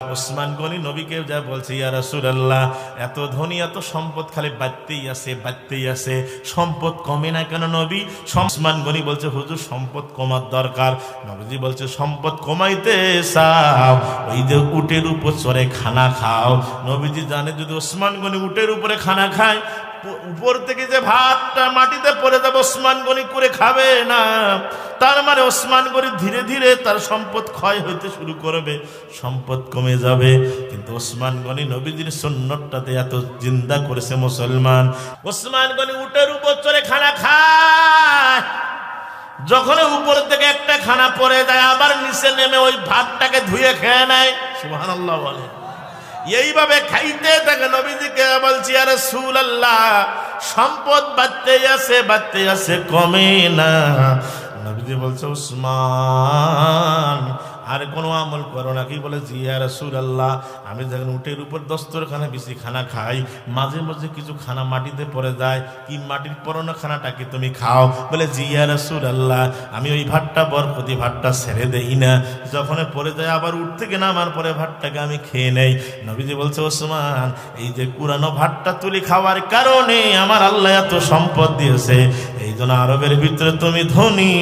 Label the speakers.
Speaker 1: ওসমান গনি নবীকে যা বলছে, ইয়া রাসূলুল্লাহ, এত ধনী এত সম্পদ খালি বাড়তেই আছে, সম্পদ কমে না কেন নবী? ওসমান গনি বলছে, হুজুর সম্পদ কমার দরকার। নবীজি বলছে, সম্পদ কমাইতে চাও, ওই যে উটের উপর চড়ে খানা খাও। নবীজি জানে যদি ওসমান গনি উটের উপরে খানা খায়, উপর থেকে যে ভাতটা মাটিতে পড়ে যাবে, ওসমান গনি করে খাবে না। তার মানে ওসমান গনি ধীরে ধীরে তার সম্পদ ক্ষয় হইতে শুরু করবে, সম্পদ কমে যাবে। কিন্তু ওসমান গনি নবীজির সুন্নতটাতে এত জিন্দা করেছে মুসলমান। ওসমান গনি উটের উপর চড়ে খানা খায়, যখন উপর থেকে একটা খানা পড়ে যায়, আবার নিচে নেমে ওই ভাতটাকে ধুয়ে খেয়ে নেয়। সুবহানাল্লাহ বলে। এইভাবে খাইতে থাকে। নবীজিকে বলছি, ইয়া রাসূলুল্লাহ, সম্পদ বাড়তেই আছে, কমে না। নবীজি বলছে, ওসমান আর কোনো আমল করো না কি? বলে, জি ইয়া রাসূলুল্লাহ, আমি যখন উটের উপর দস্তরখানা বেশি খানা খাই, মাঝে মাঝে কিছু খানা মাটিতে পড়ে যায়। কি মাটির পড়ানো খানাটা কি তুমি খাও? বলে, জি ইয়া রাসূলুল্লাহ, আমি ওই ভাতটা বরকতি ভাতটা ছেড়ে দেই না, যখন পড়ে যায় আবার উঠ থেকে নামার পরে ভাতটাকে আমি খেয়ে নেই। নবীজি বলছে, ওসমান, এই যে কুরানো ভাতটা তুলি খাওয়ার কারণে আমার আল্লাহ এত সম্পদ দিয়েছে, এই জন্য আরবের ভিতরে তুমি ধনী।